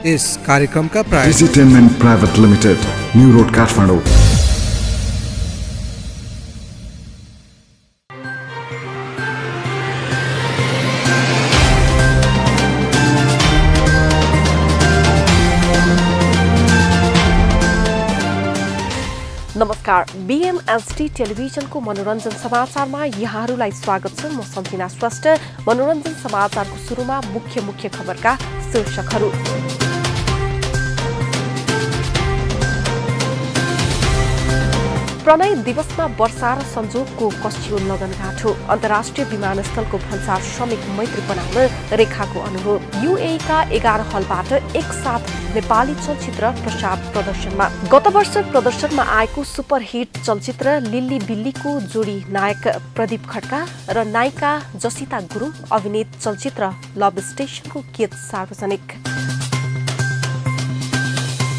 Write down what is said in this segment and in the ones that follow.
यस कार्यक्रमका प्रायोजक Digitainment private limited, New Road Kathmandu. नमस्कार, बीएमएसडी टेलिभिजनको मनोरञ्जन समाचारमा यहाँहरूलाई स्वागत छ। म सम्झिना श्रेष्ठ। मनोरञ्जन समाचारको सुरुमा मुख्य खबरका शीर्षकहरू। प्रणय दिवसमा वर्षा र संजोगको कस्यो लगनघाट हो। अन्तर्राष्ट्रिय विमानस्थलको भन्सार श्रमिक मैत्री बनाउन रेखाको अनुरोध। यूएईका 11 हलबाट एकसाथ नेपाली चलचित्र प्रदर्शनमा। गत वर्ष प्रदर्शनमा आएको सुपरहिट चलचित्र लिल्ली बिल्लीको जोडी नायक प्रदीप खड्का र नायिका जसिता गुरुङ अभिनीत चलचित्र लभ स्टेशनको गीत सार्वजनिक।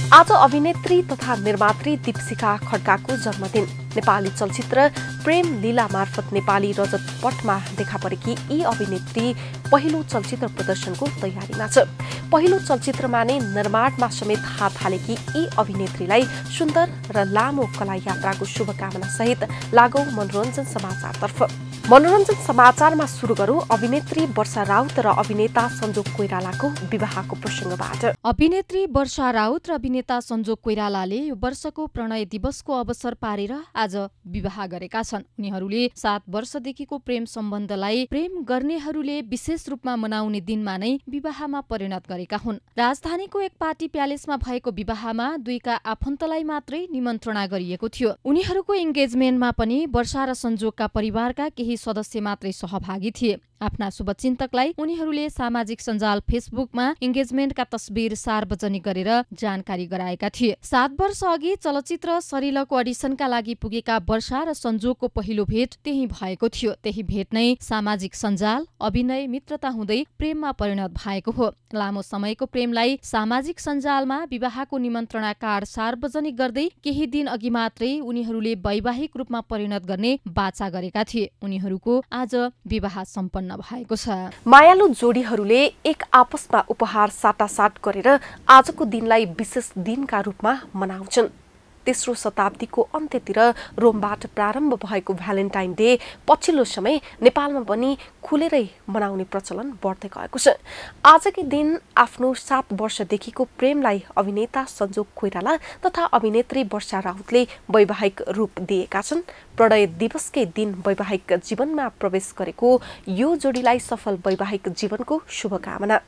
आज अभिनेत्री तथा निर्मात्री दीपशिखा खड्काको जन्मदिन। नेपाली चलचित्र प्रेम लीला मार्फत नेपाली रजत पटमा देखा परेकी यी अभिनेत्री पहिलो चलचित्र प्रदर्शनको तयारीमा छ। पहिलो चलचित्रमा नै निर्माणमा समेत हात हालेकी यी अभिनेत्रीलाई सुन्दर र लामो कला यात्राको शुभकामना सहित लागौ मनोरञ्जन समाचारतर्फ। मनोरञ्जन समाचारमा सुरु गरौं अभिनेत्री वर्षा राउत र अभिनेता संजोग कोइरालाको विवाहको प्रसंगबाट। अभिनेत्री वर्षा राउत र अभिनेता संजोग कोइरालाले यो वर्षको प्रणय दिवसको अवसर पारेर आज विवाह गरेका छन्। उनीहरूले 7 वर्षदेखिको प्रेम सम्बन्धलाई प्रेम गर्नेहरूले विशेष रूपमा मनाउने दिनमा नै विवाहमा परिणत गरेका हुन्। राजधानीको एक पार्टी प्यालेसमा भएको विवाहमा दुईका आफन्तलाई मात्रै निमन्त्रणा गरिएको थियो। उनीहरूको एंगेजमेन्टमा पनि वर्षा र संजोगका परिवारका केही सदस्य मात्रै सहभागी थिए। आफ्ना शुभचिन्तकलाई उनीहरूले सामाजिक सञ्जाल फेसबुकमा एंगेजमेन्टका तस्बिर सार्वजनिक गरेर जानकारी गराएका थिए। 7 वर्ष अघि चलचित्र सरिलको अडिसनका लागि पुगेका वर्षा र संजोगको पहिलो भेट त्यही भएको थियो। त्यही भेट नै सामाजिक सञ्जाल, अभिनय, मित्रता हुँदै प्रेममा परिणत भएको हो। लामो समयको प्रेमलाई सामाजिक सञ्जालमा विवाहको निमन्त्रणा कार्ड सार्वजनिक गर्दै केही दिन अघि मात्रै उनीहरूले वैवाहिक रूपमा परिणत गर्ने वाचा गरेका थिए। उनीहरूको आज विवाह सम्पन्न भएको छ। मायालु जोडीहरूले एक आपसमा उपहार साटासाट गरेर आजको दिनलाई विशेष दिनका रूपमा मनाउँछन्। तेस्रो शताब्दीको अन्त्यतिर रोमबाट प्रारम्भ भएको भ्यालेन्टाइन डे पछिल्लो समय नेपालमा पनि खुलेरै मनाउने प्रचलन बढ्दै गएको छ। आजकै दिन आफ्नो 7 वर्षदेखिको प्रेमलाई अभिनेता संजोग कोइराला तथा अभिनेत्री वर्षा राउतले वैवाहिक रूप दिएका छन्। प्रणय दिवसकै दिन वैवाहिक जीवनमा प्रवेश गरेको यो जोडीलाई सफल वैवाहिक जीवनको शुभकामना।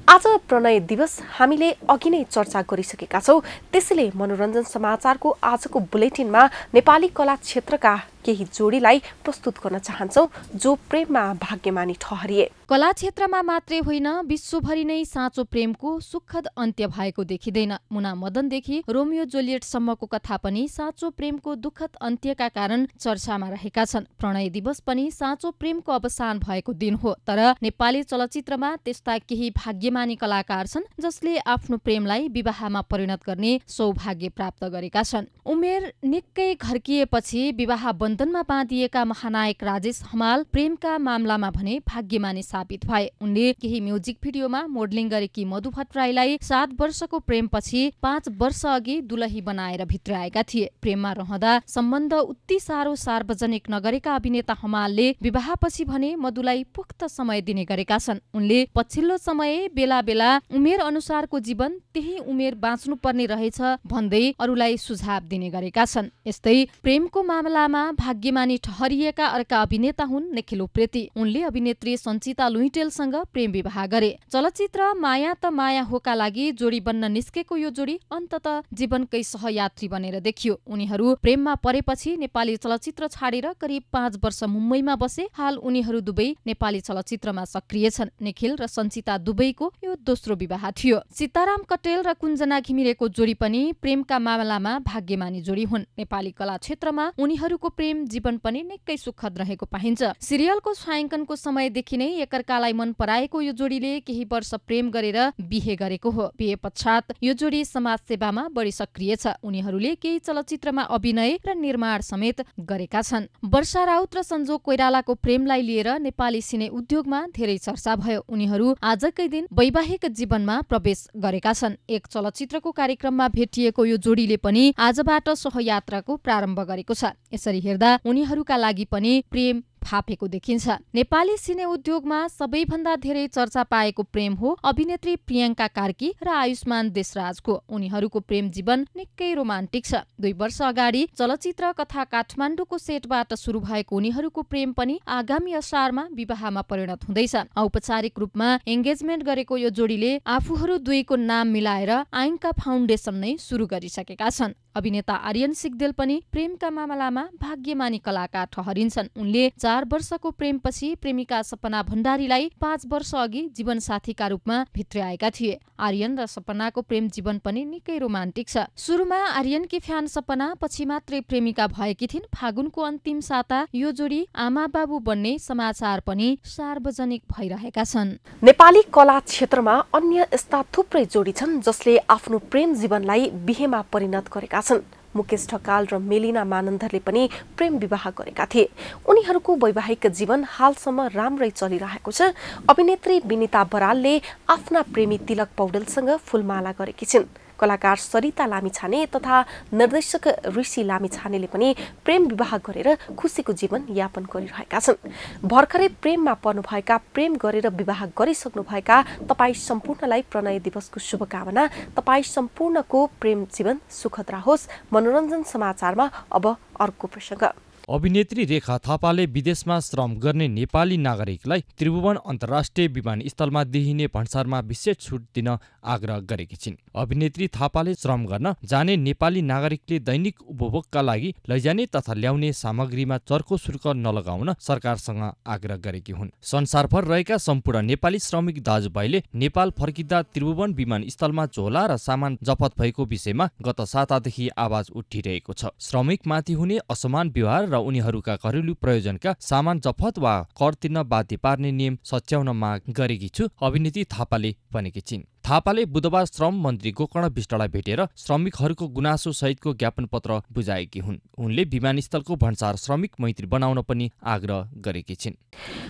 आज प्रणय दिवस हामीले अघि नै चर्चा गरिसकेका छौं। त्यसैले मनोरञ्जन समाचारको आजको बुलेटिनमा नेपाली कला क्षेत्रका केही जोडीलाई प्रस्तुत गर्न चाहन्छौं जो प्रेममा भाग्यमानी ठहरिए। कला क्षेत्रमा मात्रै होइन, विश्वभरि नै साँचो प्रेमको सुखद अन्त्य भएको देखिँदैन। मुना मदनदेखि रोमियो जुलियट सम्मको कथा पनि साँचो प्रेमको दुःखद अन्त्यका कारण चर्चामा रहेका छन्। प्रणय दिवस पनि साँचो प्रेमको अवसान भएको दिन हो। तर नेपाली चलचित्रमा त्यस्ता केही भाग्यमानी कलाकार छन् जसले आफ्नो प्रेमलाई विवाहमा परिणत गर्ने सौभाग्य प्राप्त गरेका छन्। उमेर निकै घर्किएपछि विवाह बन्धनमा बाँधिएका महानायक राजेश हमाल प्रेमका मामलामा भने भाग्यमानी साबित भए। उनले केही म्युजिक भिडियोमा मोडलिङ गरेकी मधु भट्टराईलाई 7 वर्षको प्रेमपछि 5 वर्ष अघि दुलही बनाएर भित्राएका थिए। प्रेममा रहँदा सम्बन्ध उति साह्रो सार्वजनिक नगरेका अभिनेता हमालले विवाहपछि भने मधुलाई पुख्त समय दिने गरेका छन्। उनले पछिल्लो समय बेला बेला उमेर अनुसारको जीवन त्यही उमेर बाँच्नु पर्ने रहेछ भन्दै अरूलाई सुझाव दिने गरेका छन्। यस्तै प्रेमको मामलामा भाग्यमानी ठहरिएका अर्का अभिनेता हुन् निखिल उप्रेती। उनले अभिनेत्री सञ्चिता लुइटेलसँग प्रेम विवाह गरे। चलचित्र माया त माया होका लागि जोडी बन्न निस्केको यो जोडी अन्ततः जीवनकै सहयात्री बनेर देखियो। उनीहरू प्रेममा परेपछि नेपाली चलचित्र छाडेर करिब 5 वर्ष मुम्बईमा बसे। हाल उनीहरू दुवै नेपाली चलचित्रमा सक्रिय छन्। निखिल र सञ्चिता दुवैको यो दोस्रो विवाह थियो। सीताराम कटेल र कुञ्जना घिमिरेको जोडी पनि प्रेमका मामलामा भाग्यमानी जोडी हुन्। नेपाली कला क्षेत्रमा उनीहरूको प्रेम प्रेम जीवन पनि निकै सुखद रहेको पाइन्छ। सिरियलको छायाङ्कनको समयदेखि नै एकअर्कालाई मन पराएको यो जोडीले केही वर्ष प्रेम गरेर बिहे गरेको हो। बिहे पश्चात यो जोडी समाजसेवामा बढी सक्रिय छ। उनीहरूले केही चलचित्रमा अभिनय र निर्माण समेत गरेका छन्। वर्षा राउत र सञ्जोग कोइरालाको प्रेमलाई लिएर नेपाली सिने उद्योगमा धेरै चर्चा भयो। उनीहरू आजकै दिन वैवाहिक जीवनमा प्रवेश गरेका छन्। एक चलचित्रको कार्यक्रममा भेटिएको यो जोडीले पनि आजबाट सहयात्राको प्रारम्भ गरेको छ। यसरी हेर्दा उनीहरूका लागि पनि प्रेम फापेको देखिन्छ। नेपाली सिने उद्योगमा सबैभन्दा धेरै चर्चा पाएको प्रेम हो अभिनेत्री प्रियङ्का कार्की र आयुष्मान देशराजको। उनीहरूको प्रेम जीवन निकै रोमान्टिक छ। 2 वर्ष अगाडि चलचित्र कथा काठमाडौँको सेटबाट सुरु भएको उनीहरूको प्रेम पनि आगामी असारमा विवाहमा परिणत हुँदैछ। औपचारिक रूपमा एंगेजमेन्ट गरेको यो जोडीले आफूहरू दुईको नाम मिलाएर आइङ्का फाउन्डेसन नै सुरु गरिसकेका छन्। अभिनेता आर्यन सिग्देल पनि प्रेमका मामलामा भाग्यमानी कलाकार ठहरिन्छन्। उनले 4 वर्षको प्रेमपछि प्रेमिका सपना भण्डारीलाई 5 वर्ष अघि जीवनसाथीका रूपमा भित्र्याएका थिए। आर्यन र सपनाको प्रेम जीवन पनि निकै रोमान्टिक छ। सुरुमा आर्यनकी फ्यान सपना, पछि मात्रै प्रेमिका भएकी थिइन्। फागुनको अन्तिम साता यो जोडी आमा बाबु बन्ने समाचार पनि सार्वजनिक भइरहेका छन्। नेपाली कला क्षेत्रमा अन्य यस्ता थुप्रै जोडी छन् जसले आफ्नो प्रेम जीवनलाई बिहेमा परिणत गरेका छन्। मुकेश ढकाल र मेलिना मानन्दरले पनि प्रेम विवाह गरेका थिए। उनीहरूको वैवाहिक जीवन हालसम्म राम्रै चलिरहेको छ। अभिनेत्री विनिता बरालले आफ्ना प्रेमी तिलक पौडेलसँग फूलमाला गरेकी छिन्। कलाकार सरिता लामिछाने तथा निर्देशक ऋषि लामिछानेले पनि प्रेम विवाह गरेर खुसीको जीवन यापन गरिरहेका छन्। भर्खरै प्रेममा पर्नुभएका, प्रेम गरेर विवाह गरिसक्नुभएका तपाईँ सम्पूर्णलाई प्रणय दिवसको शुभकामना। तपाईँ सम्पूर्णको प्रेम जीवन सुखद रहोस्। मनोरञ्जन समाचारमा अब अर्को प्रसङ्ग। अभिनेत्री रेखा थापाले विदेशमा श्रम गर्ने नेपाली नागरिकलाई त्रिभुवन अन्तर्राष्ट्रिय विमानस्थलमा दिइने भन्सारमा विशेष छुट दिन आग्रह गरेकी छिन्। अभिनेत्री थापाले श्रम गर्न जाने नेपाली नागरिकले दैनिक उपभोगका लागि लैजाने तथा ल्याउने सामग्रीमा चर्को शुल्क नलगाउन सरकारसँग आग्रह गरेकी हुन्। संसारभर रहेका सम्पूर्ण नेपाली श्रमिक दाजुभाइले नेपाल फर्किँदा त्रिभुवन विमानस्थलमा झोला र सामान जफत भएको विषयमा गत सातादेखि आवाज उठिरहेको छ। श्रमिकमाथि हुने असमान व्यवहार र उनीहरूका घरेलु प्रयोजनका सामान जफत वा कर तिर्न बाध्य पार्ने नियम सच्याउन माग गरेकी छु, अभिनेत्री थापाले भनेकी छिन्। थापाले बुधबार श्रम मन्त्री गोकर्ण विष्टलाई भेटेर श्रमिकहरूको गुनासो सहितको ज्ञापन पत्र बुझाएकी हुन्। उनले विमानस्थलको भन्सार श्रमिक मैत्री बनाउन पनि आग्रह गरेकी छिन्।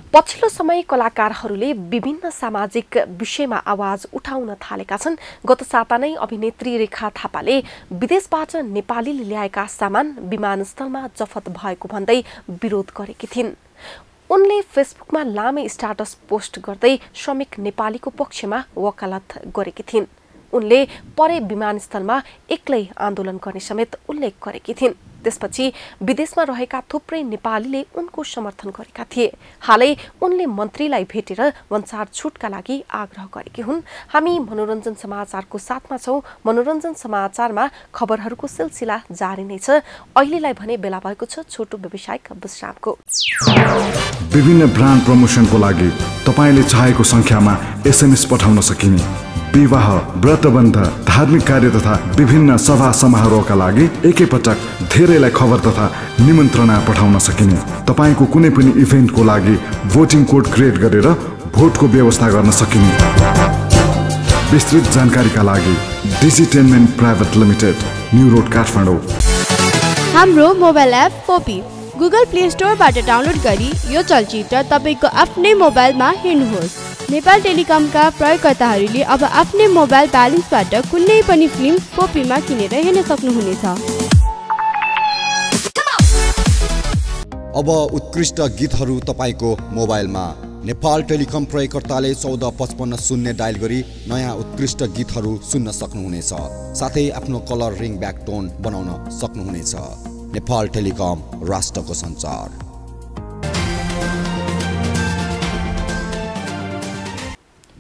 पछिल्लो समय कलाकारहरूले विभिन्न सामाजिक विषयमा आवाज उठाउन थालेका छन्। गत साता नै अभिनेत्री रेखा थापाले विदेशबाट नेपालीले ल्याएका सामान विमानस्थलमा जफत भएको भन्दै विरोध गरेकी थिइन्। उनले फेसबुकमा लामै स्ट्याटस पोस्ट गर्दै श्रमिक नेपालीको पक्षमा वकालत गरेकी थिइन्। उनले परे विमानस्थलमा एक्लै आन्दोलन गर्ने समेत उल्लेख गरेकी थिइन्। त्यसपछि विदेशमा रहेका थुप्रै नेपालीले उनको समर्थन गरेका थिए। हालै उनले मन्त्रीलाई भेटेर भन्सार छुटका लागि आग्रह गरेकी हुन्। हामी मनोरञ्जन समाचारको साथमा छौं। मनोरञ्जन समाचारमा खबरहरूको सिलसिला जारी नै छ। अहिलेलाई भने बेला भएको छ छोटो व्यावसायिक विश्रामको। विभिन्न ब्रान्ड प्रमोसनको लागि तपाईले चाहेको संख्यामा SMS पठाउन सकिने। विवाह, व्रतबन्ध, धार्मिक कार्य तथा विभिन्न सभा समारोहका लागि एकैपटक धेरैलाई खबर तथा निमन्त्रणा पठाउन सकिने। तपाईको कुनै पनि इभेन्टको लागि भोटिङ कोड क्रिएट गरेर भोटको व्यवस्था गर्न सकिने। विस्तृत जानकारीका लागि Digitainment private limited, New Road Kathmandu. हाम्रो मोबाइल एप पोपी गुगल प्ले स्टोरबाट डाउनलोड गरी यो चलचित्र तपाईको आफ्नै मोबाइलमा हेर्नुहोस्। नेपाल टेलिकमका प्रयोगकर्ताहरूले अब आफ्नै मोबाइल ब्यालेन्सबाट कुनै पनि फिल्म पोपीमा किनेर हेर्न सक्नुहुनेछ। अब उत्कृष्ट गीतहरू तपाईको मोबाइलमा। नेपाल टेलिकम प्रयोगकर्ताले 1455 डायल गरी नयाँ उत्कृष्ट गीतहरू सुन्न सक्नुहुनेछ। साथै आफ्नो कलर रिङ ब्याक टोन बनाउन सक्नुहुनेछ। नेपाल टेलिकम, राष्ट्रको सञ्चार।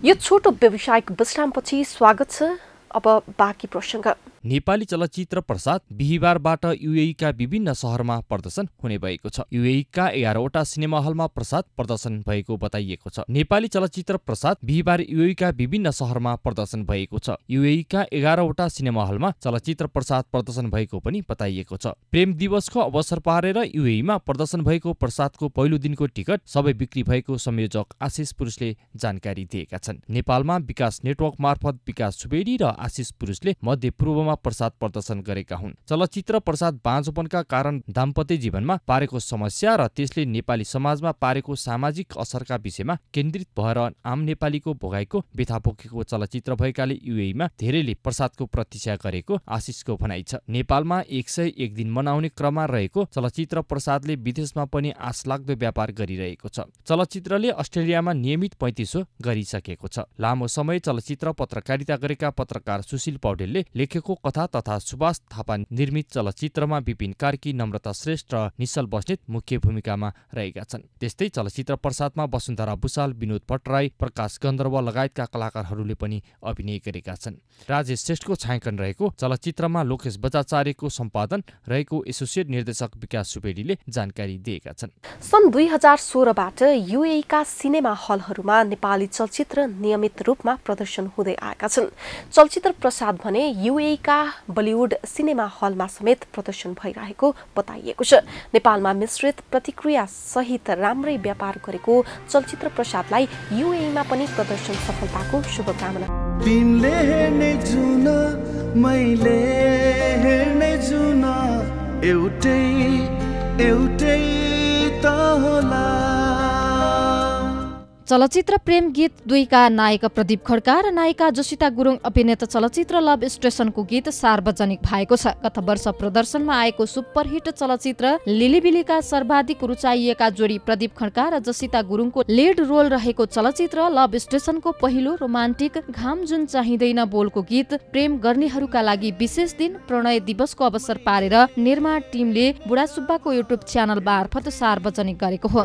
यो छोटो व्यावसायिक विश्रामपछि स्वागत छ। अब बाँकी प्रसङ्ग। नेपाली चलचित्र प्रसाद बिहीबारबाट UAE का विभिन्न शहरमा प्रदर्शन हुने भएको छ। UAE का 11वटा सिनेमा हलमा प्रसाद प्रदर्शन भएको बताइएको छ। नेपाली चलचित्र प्रसाद बिहीबार UAE का विभिन्न शहरमा प्रदर्शन भएको छ। UAE का 11वटा सिनेमा हलमा चलचित्र प्रसाद प्रदर्शन भएको पनि बताइएको छ। प्रेम दिवसको अवसर पारेर UAE मा प्रदर्शन भएको प्रसादको पहिलो दिनको टिकट सबै बिक्री भएको संयोजक आशिष पुरुषले जानकारी दिएका छन्। नेपालमा विकास नेटवर्क मार्फत विकास सुवेदी र आशिष पुरुषले मध्यपूर्वमा प्रसाद प्रदर्शन गरेका हुन्। चलचित्र प्रसाद बाँझोपनका कारण दाम्पत्य जीवनमा पारेको समस्या र त्यसले नेपाली समाजमा पारेको सामाजिक असरका विषयमा केन्द्रित भएर आम नेपालीको भोगाईको व्यथा बोकेको चलचित्र भएकाले UAE मा धेरैले प्रसादको प्रतीक्षा गरेको आशिषको भनाइ छ। नेपालमा 101 दिन मनाउने क्रममा रहेको चलचित्र प्रसादले विदेशमा पनि आशलाग्दो व्यापार गरिरहेको छ। चलचित्रले अस्ट्रेलियामा नियमित 35 शो गरिसकेको छ। लामो समय चलचित्र पत्रकारिता गरेका पत्रकार सुशील पौडेलले लेखेको कथा तथा सुभाष थापा निर्मित चलचित्रमा विपिन कार्की, नम्रता श्रेष्ठ र निश्चल बस्नेत मुख्य भूमिकामा रहेका छन्। त्यस्तै चलचित्र प्रसादमा वसुन्धरा भुषाल, विनोद भट्टराई, प्रकाश गन्धर्व लगायतका कलाकारहरूले पनि अभिनय गरेका छन्। राजेश श्रेष्ठको छायाङ्कन रहेको चलचित्रमा लोकेश बजाचार्यको सम्पादन रहेको एसोसिएट निर्देशक विकास सुवेदीले जानकारी दिएका छन्। सन् 2016बाट UAE का सिनेमा हलहरूमा नेपाली चलचित्र नियमित रूपमा प्रदर्शन हुँदै आएका छन्। चलचित्र प्रसाद भने UAE का बलिउड सिनेमा हलमा समेत प्रदर्शन भइरहेको बताइएको छ। नेपालमा मिश्रित प्रतिक्रिया सहित राम्रै व्यापार गरेको चलचित्र प्रसादलाई UAE मा पनि प्रदर्शन सफलताको शुभकामना। तिमीले हेर्ने जुन मैले हेर्ने जुन एउटै एउटै त होला। चलचित्र प्रेम गीत 2 का नायक प्रदीप खड्का र नायिका जोसिता गुरुङ अभिनेत चलचित्र लभ स्टेशनको गीत सार्वजनिक भएको छ। गत वर्ष प्रदर्शनमा आएको सुपरहिट चलचित्र लिलिबिलीका सर्वाधिक रुचाइएका जोडी प्रदीप खड्का र जोसिता गुरुङको लिड रोल रहेको चलचित्र लभ स्टेशनको पहिलो रोमान्टिक घाम जुन चाहिँदैन बोलको गीत प्रेम गर्नेहरूका लागि विशेष दिन प्रणय दिवसको अवसर पारेर निर्माण टिमले बुढासुब्बाको युट्युब च्यानल मार्फत सार्वजनिक गरेको हो।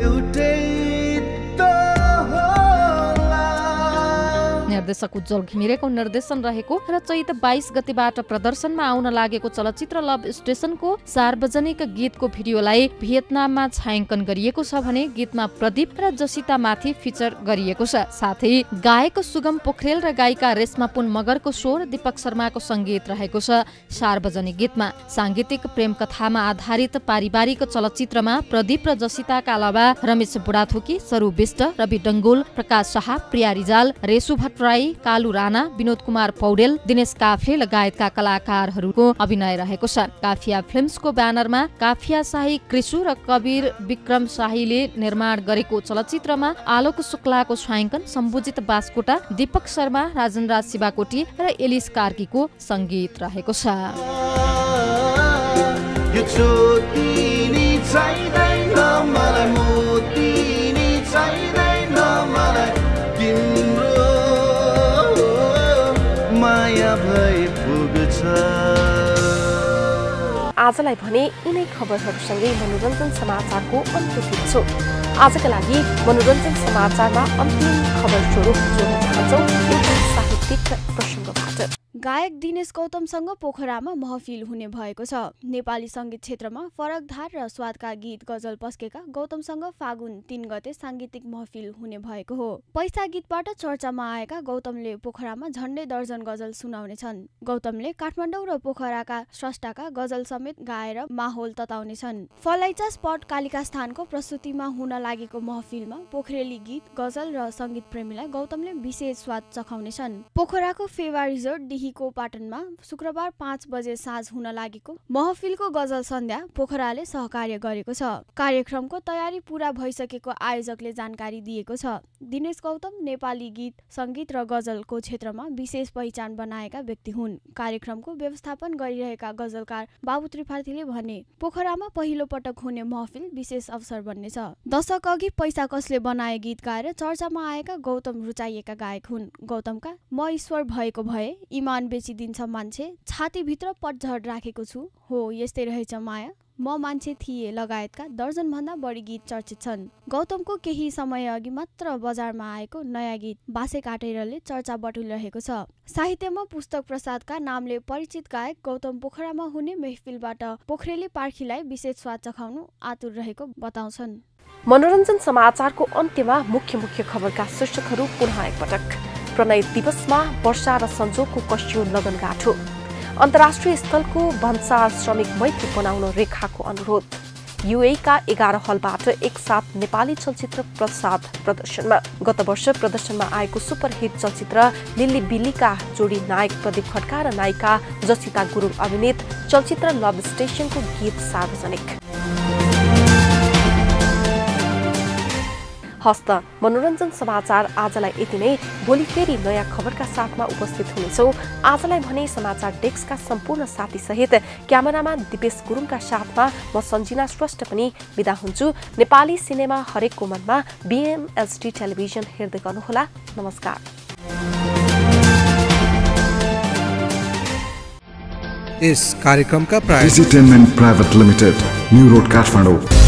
निर्देशक उज्जवल घिमिरेको निर्देशन रहेको र चैत 22 गतेबाट प्रदर्शनमा आउन लागेको चलचित्र लभ स्टेशनको सार्वजनिक गीतको भिडियोलाई भियतनाममा छायाङ्कन गरिएको छ भने गीतमा प्रदीप र जोसिता माथि फिचर गरिएको छ। साथै गायक सुगम पोखरेल र गायिका रेशमा पुन मगरको स्वर, दीपक शर्माको संगीत रहेको छ। सार्वजनिक गीतमा सांगीतिक प्रेम कथामा आधारित पारिवारिक चलचित्रमा प्रदीप र जोसिताका अलावा रमेश बुढाथोकी, सरू विष्ट, रवि डङ्गोल, प्रकाश शाह, प्रिया रिजाल, रेसु भट्टराई, कालु राणा, विनोद कुमार पौडेल, दिनेश काफ्ले लगायतका कलाकारहरूको अभिनय रहेको छ। काफिया फिल्म्सको ब्यानरमा काफिया शाही कृषु र कबीर विक्रम शाहीले निर्माण गरेको चलचित्रमा आलोक शुक्लाको छायाङ्कन, सम्बुजित बास्कोटा, दीपक शर्मा, राजेन्द्र शिवाकोटी र एलिस कार्कीको संगीत रहेको छ। आजलाई भने यिनै खबरहरूसँगै मनोरञ्जन समाचारको अन्त्य पुग्छौँ। आजका लागि मनोरञ्जन समाचारमा अन्तिम खबर स्वरूप जोड्न चाहन्छौँ एउटा साहित्यिक प्रसङ्गबाट। गायक दिनेश गौतमसँग पोखरामा महफिल हुने भएको छ। नेपाली संगीत क्षेत्रमा फरक धार र स्वादका गीत गजल पस्केका गौतमसँग फागुन 3 गते सांगीतिक महफिल हुने भएको हो। पैसा गीतबाट चर्चामा आएका गौतमले पोखरामा झण्डै दर्जन गजल सुनाउने छन्। गौतमले काठमाडौँ र पोखराका स्रष्टाका गजल समेत गाएर माहौल तताउनेछन्। फलैचा स्पट कालिका स्थानको प्रस्तुतिमा हुन लागेको महफिलमा पोखरेली गीत, गजल र संगीत प्रेमीलाई गौतमले विशेष स्वाद चखाउनेछन्। पोखराको फेवा रिजोर्ट दिहीको पाटनमा शुक्रबार 5 बजे साँझ हुन लागेको महफिलको गजल सन्ध्या पोखराले सहकार्य गरेको छ। कार्यक्रमको तयारी पूरा भइसकेको आयोजकले जानकारी दिएको छ। दिनेश गौतम नेपाली गीत, संगीत र गजलको क्षेत्रमा विशेष पहिचान बनाएका व्यक्ति हुन्। कार्यक्रमको व्यवस्थापन गरिरहेका गजलकार बाबु त्रिपाठीले भने, पोखरामा पहिलो पटक हुने महफिल विशेष अवसर बन्नेछ। दशक अघि पैसा कसले बनाए गीत गाएर चर्चामा आएका गौतम रुचाइएका गायक हुन्। गौतमका म ईश्वर भएको भए, इमान सामान बेचिदिन्छ मान्छे, छातीभित्र पटझड राखेको छु, हो यस्तै रहेछ माया, म मान्छे थिए लगायतका दर्जनभन्दा बढी गीत चर्चित छन्। गौतमको केही समय अघि मात्र बजारमा आएको नयाँ गीत बासे काटेरले चर्चा बटुलिरहेको छ। साहित्यमा पुस्तक प्रसादका नामले परिचित गायक गौतम पोखरामा हुने महफिलबाट पोखरेली पार्खीलाई विशेष स्वाद चखाउनु आतुर रहेको बताउँछन्। मनोरञ्जन समाचारको अन्त्यमा मुख्य खबरका शीर्षकहरू पुनः एकपटक। प्रणय दिवसमा वर्षा र संजोगको कसियो लगनगाँठो। अन्तर्राष्ट्रिय स्थलको भन्सार श्रमिक मैत्री बनाउन रेखाको अनुरोध। युएका 11 हलबाट एकसाथ नेपाली चलचित्र प्रदर्शनमा। गत वर्ष प्रदर्शनमा आएको सुपरहिट चलचित्र लिल्ली बिल्लीका जोडी नायक प्रदीप खड्का र नायिका जसिता गुरुङ अभिनीत चलचित्र लभ स्टेशनको गीत सार्वजनिक। हस्त मनोरञ्जन समाचार आजलाई यति नै। भोलि फेरि नयाँ खबरका साथमा उपस्थित हुनेछौँ। आजलाई भने समाचार डेस्कका सम्पूर्ण साथीसहित क्यामेरामा दिपेश गुरुङका साथमा म सञ्जिना श्रेष्ठ पनि बिदा हुन्छु। नेपाली सिनेमा हरेकको मनमा BMSD टेलिभिजन हेर्दै गर्नुहोला। नमस्कार। इस कार्यक्रम का private limited, New Road Kathmandu.